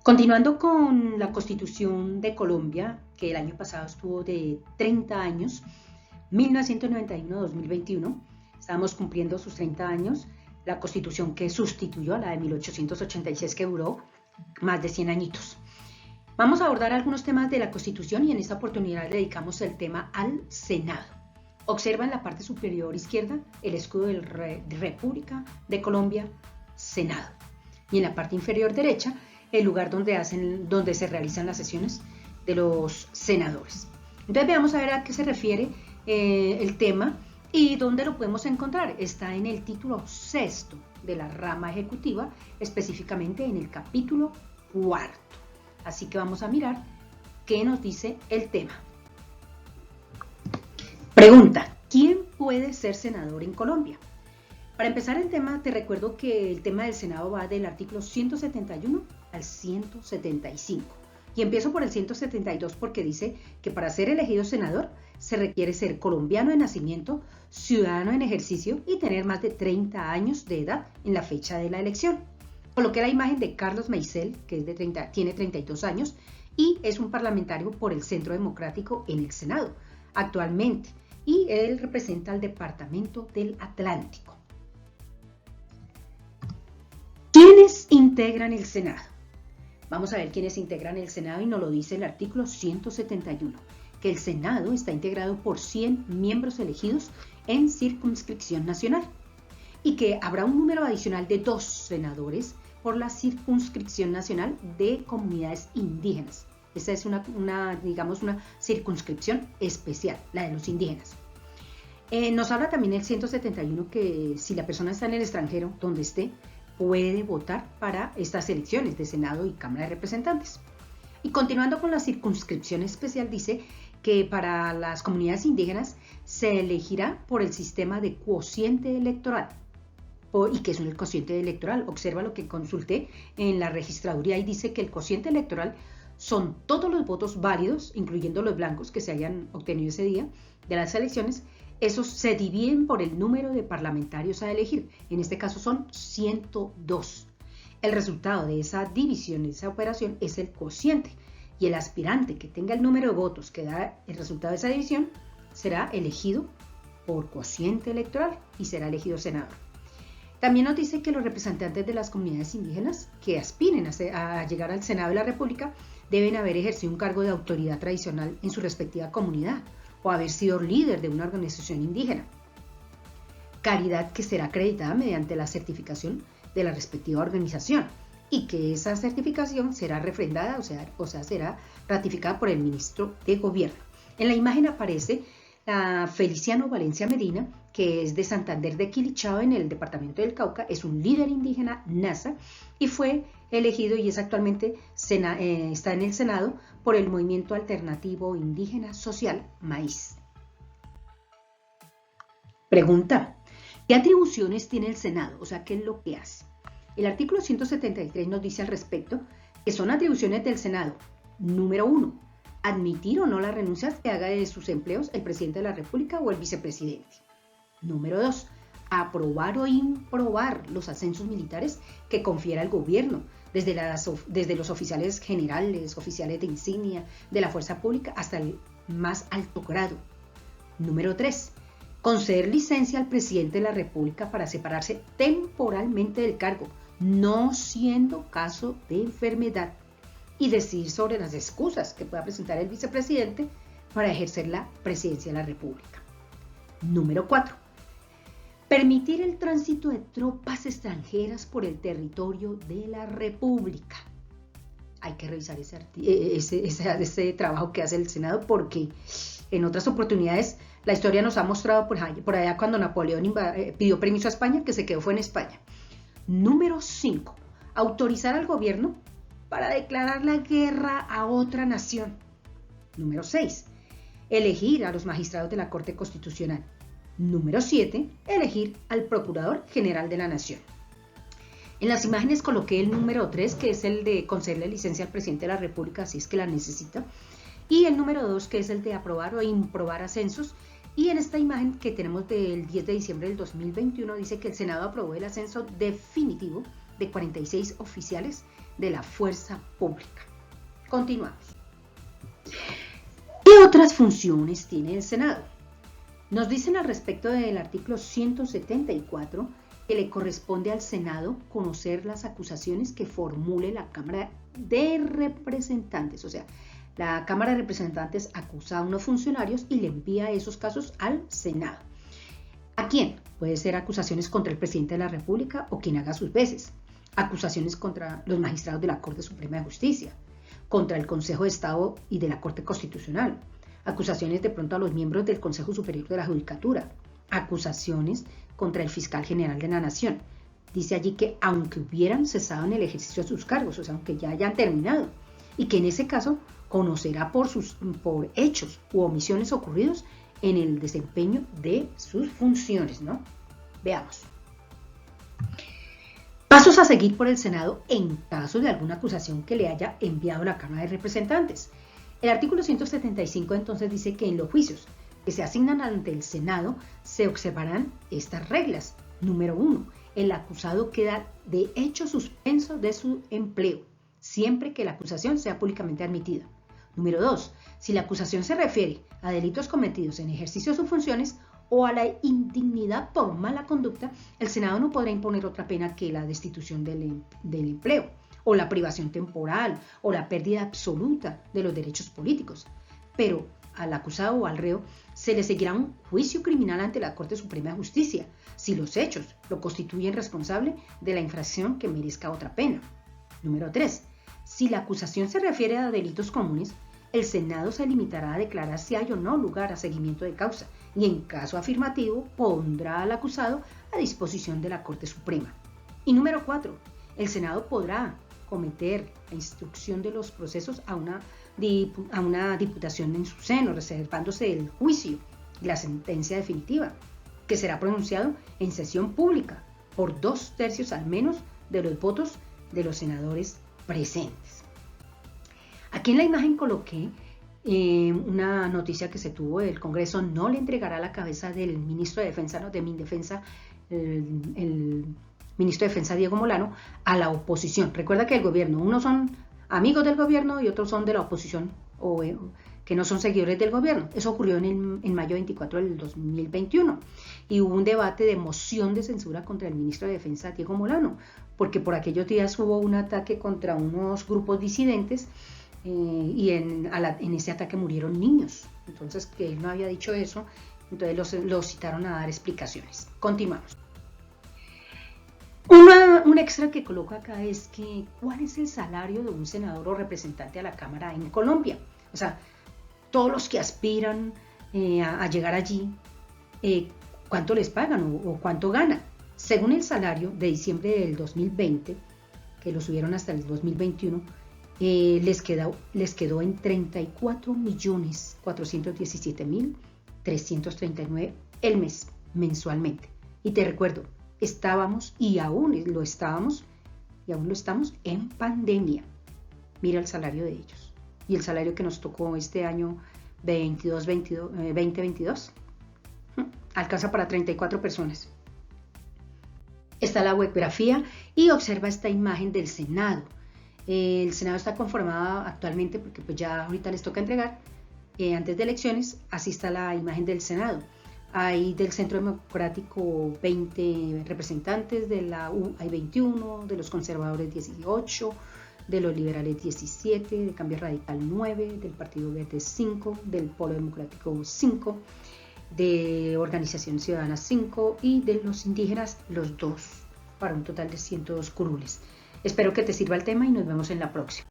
Continuando con la Constitución de Colombia, que el año pasado estuvo de 30 años, 1991-2021, estamos cumpliendo sus 30 años, la Constitución que sustituyó a la de 1886, que duró más de 100 añitos. Vamos a abordar algunos temas de la Constitución y en esta oportunidad le dedicamos el tema al Senado. Observa en la parte superior izquierda el escudo de República de Colombia, Senado. Y en la parte inferior derecha, el lugar donde se realizan las sesiones de los senadores. Entonces veamos a ver a qué se refiere el tema y dónde lo podemos encontrar. Está en el título sexto de la rama ejecutiva, específicamente en el capítulo cuarto. Así que vamos a mirar qué nos dice el tema. Pregunta: ¿quién puede ser senador en Colombia? Para empezar el tema, te recuerdo que el tema del Senado va del artículo 171 al 175. Y empiezo por el 172 porque dice que para ser elegido senador se requiere ser colombiano de nacimiento, ciudadano en ejercicio y tener más de 30 años de edad en la fecha de la elección. Coloqué la imagen de Carlos Maicel, que es tiene 32 años y es un parlamentario por el Centro Democrático en el Senado actualmente. Y él representa al Departamento del Atlántico. ¿Quiénes integran el Senado? Vamos a ver quiénes integran el Senado y nos lo dice el artículo 171, que el Senado está integrado por 100 miembros elegidos en circunscripción nacional y que habrá un número adicional de 2 senadores por la circunscripción nacional de comunidades indígenas. Esa es una circunscripción especial, la de los indígenas. Nos habla también el 171 que si la persona está en el extranjero, donde esté, puede votar para estas elecciones de Senado y Cámara de Representantes. Y continuando con la circunscripción especial, dice que para las comunidades indígenas se elegirá por el sistema de cociente electoral. ¿Y qué es el cociente electoral? Observa lo que consulté en la registraduría y dice que el cociente electoral son todos los votos válidos, incluyendo los blancos que se hayan obtenido ese día de las elecciones. Esos se dividen por el número de parlamentarios a elegir. En este caso son 102. El resultado de esa división, de esa operación, es el cociente. Y el aspirante que tenga el número de votos que da el resultado de esa división será elegido por cociente electoral y será elegido senador. También nos dice que los representantes de las comunidades indígenas que aspiren a llegar al Senado de la República deben haber ejercido un cargo de autoridad tradicional en su respectiva comunidad o haber sido líder de una organización indígena. Calidad que será acreditada mediante la certificación de la respectiva organización y que esa certificación será refrendada, o sea, será ratificada por el ministro de Gobierno. En la imagen aparece a Feliciano Valencia Medina, que es de Santander de Quilichao en el departamento del Cauca, es un líder indígena NASA y fue elegido y es actualmente está en el Senado por el Movimiento Alternativo Indígena Social Maíz. Pregunta: ¿qué atribuciones tiene el Senado? O sea, ¿qué es lo que hace? El artículo 173 nos dice al respecto que son atribuciones del Senado. Número 1. Admitir o no las renuncias que haga de sus empleos el presidente de la República o el vicepresidente. Número 2. Aprobar o improbar los ascensos militares que confiera el gobierno, desde los oficiales generales, oficiales de insignia de la fuerza pública hasta el más alto grado. Número 3. Conceder licencia al presidente de la República para separarse temporalmente del cargo, no siendo caso de enfermedad, y decidir sobre las excusas que pueda presentar el vicepresidente para ejercer la presidencia de la República. Número 4. Permitir el tránsito de tropas extranjeras por el territorio de la República. Hay que revisar ese trabajo que hace el Senado porque en otras oportunidades la historia nos ha mostrado por allá cuando Napoleón pidió permiso a España, que se quedó fue en España. Número 5. Autorizar al gobierno para declarar la guerra a otra nación. Número 6. Elegir a los magistrados de la Corte Constitucional. Número 7. Elegir al Procurador General de la Nación. En las imágenes coloqué el número 3, que es el de concederle licencia al presidente de la República si es que la necesita, y el número 2, que es el de aprobar o improbar ascensos. Y en esta imagen que tenemos del 10 de diciembre del 2021 dice que el Senado aprobó el ascenso definitivo de 46 oficiales de la fuerza pública. Continuamos. ¿Qué otras funciones tiene el Senado? Nos dicen al respecto del artículo 174 que le corresponde al Senado conocer las acusaciones que formule la Cámara de Representantes. O sea, la Cámara de Representantes acusa a unos funcionarios y le envía esos casos al Senado. ¿A quién? Puede ser acusaciones contra el presidente de la República o quien haga sus veces. Acusaciones contra los magistrados de la Corte Suprema de Justicia, contra el Consejo de Estado y de la Corte Constitucional. Acusaciones de pronto a los miembros del Consejo Superior de la Judicatura. Acusaciones contra el Fiscal General de la Nación. Dice allí que aunque hubieran cesado en el ejercicio de sus cargos, o sea, aunque ya hayan terminado, y que en ese caso conocerá por hechos u omisiones ocurridos en el desempeño de sus funciones, ¿no? Veamos. Pasos a seguir por el Senado en caso de alguna acusación que le haya enviado la Cámara de Representantes. El artículo 175 entonces dice que en los juicios que se asignan ante el Senado se observarán estas reglas. Número 1. El acusado queda de hecho suspenso de su empleo, siempre que la acusación sea públicamente admitida. Número 2. Si la acusación se refiere a delitos cometidos en ejercicio de sus funciones o a la indignidad por mala conducta, el Senado no podrá imponer otra pena que la destitución del empleo, o la privación temporal, o la pérdida absoluta de los derechos políticos. Pero al acusado o al reo se le seguirá un juicio criminal ante la Corte Suprema de Justicia, si los hechos lo constituyen responsable de la infracción que merezca otra pena. Número 3. Si la acusación se refiere a delitos comunes, el Senado se limitará a declarar si hay o no lugar a seguimiento de causa y en caso afirmativo pondrá al acusado a disposición de la Corte Suprema. Y número 4. El Senado podrá cometer la instrucción de los procesos a una diputación en su seno, reservándose el juicio y la sentencia definitiva, que será pronunciado en sesión pública por 2/3 al menos de los votos de los senadores presentes. Aquí en la imagen coloqué una noticia que se tuvo: el Congreso no le entregará la cabeza del ministro de Defensa, no, de Mindefensa, el ministro de Defensa Diego Molano, a la oposición. Recuerda que el gobierno, unos son amigos del gobierno y otros son de la oposición o que no son seguidores del gobierno. Eso ocurrió en mayo 24 del 2021 y hubo un debate de moción de censura contra el ministro de Defensa Diego Molano, porque por aquellos días hubo un ataque contra unos grupos disidentes y en ese ataque murieron niños. Entonces, que él no había dicho eso, entonces los citaron a dar explicaciones. Continuamos. Un extra que coloco acá es que ¿cuál es el salario de un senador o representante a la Cámara en Colombia? O sea, todos los que aspiran a llegar allí, ¿cuánto les pagan o cuánto ganan? Según el salario de diciembre del 2020, que lo subieron hasta el 2021, les quedó en 34.417.339 el mes, mensualmente. Y te recuerdo, estábamos y aún lo estamos en pandemia. Mira el salario de ellos y el salario que nos tocó este año 2022 alcanza para 34 personas. Está la webgrafía y observa esta imagen del Senado. El Senado está conformado actualmente porque pues ya ahorita les toca entregar antes de elecciones. Así está la imagen del Senado. Hay del Centro Democrático 20 representantes, de la U hay 21, de los conservadores 18, de los liberales 17, de Cambio Radical 9, del Partido Verde 5, del Polo Democrático 5, de Organización Ciudadana 5 y de los indígenas los 2, para un total de 102 curules. Espero que te sirva el tema y nos vemos en la próxima.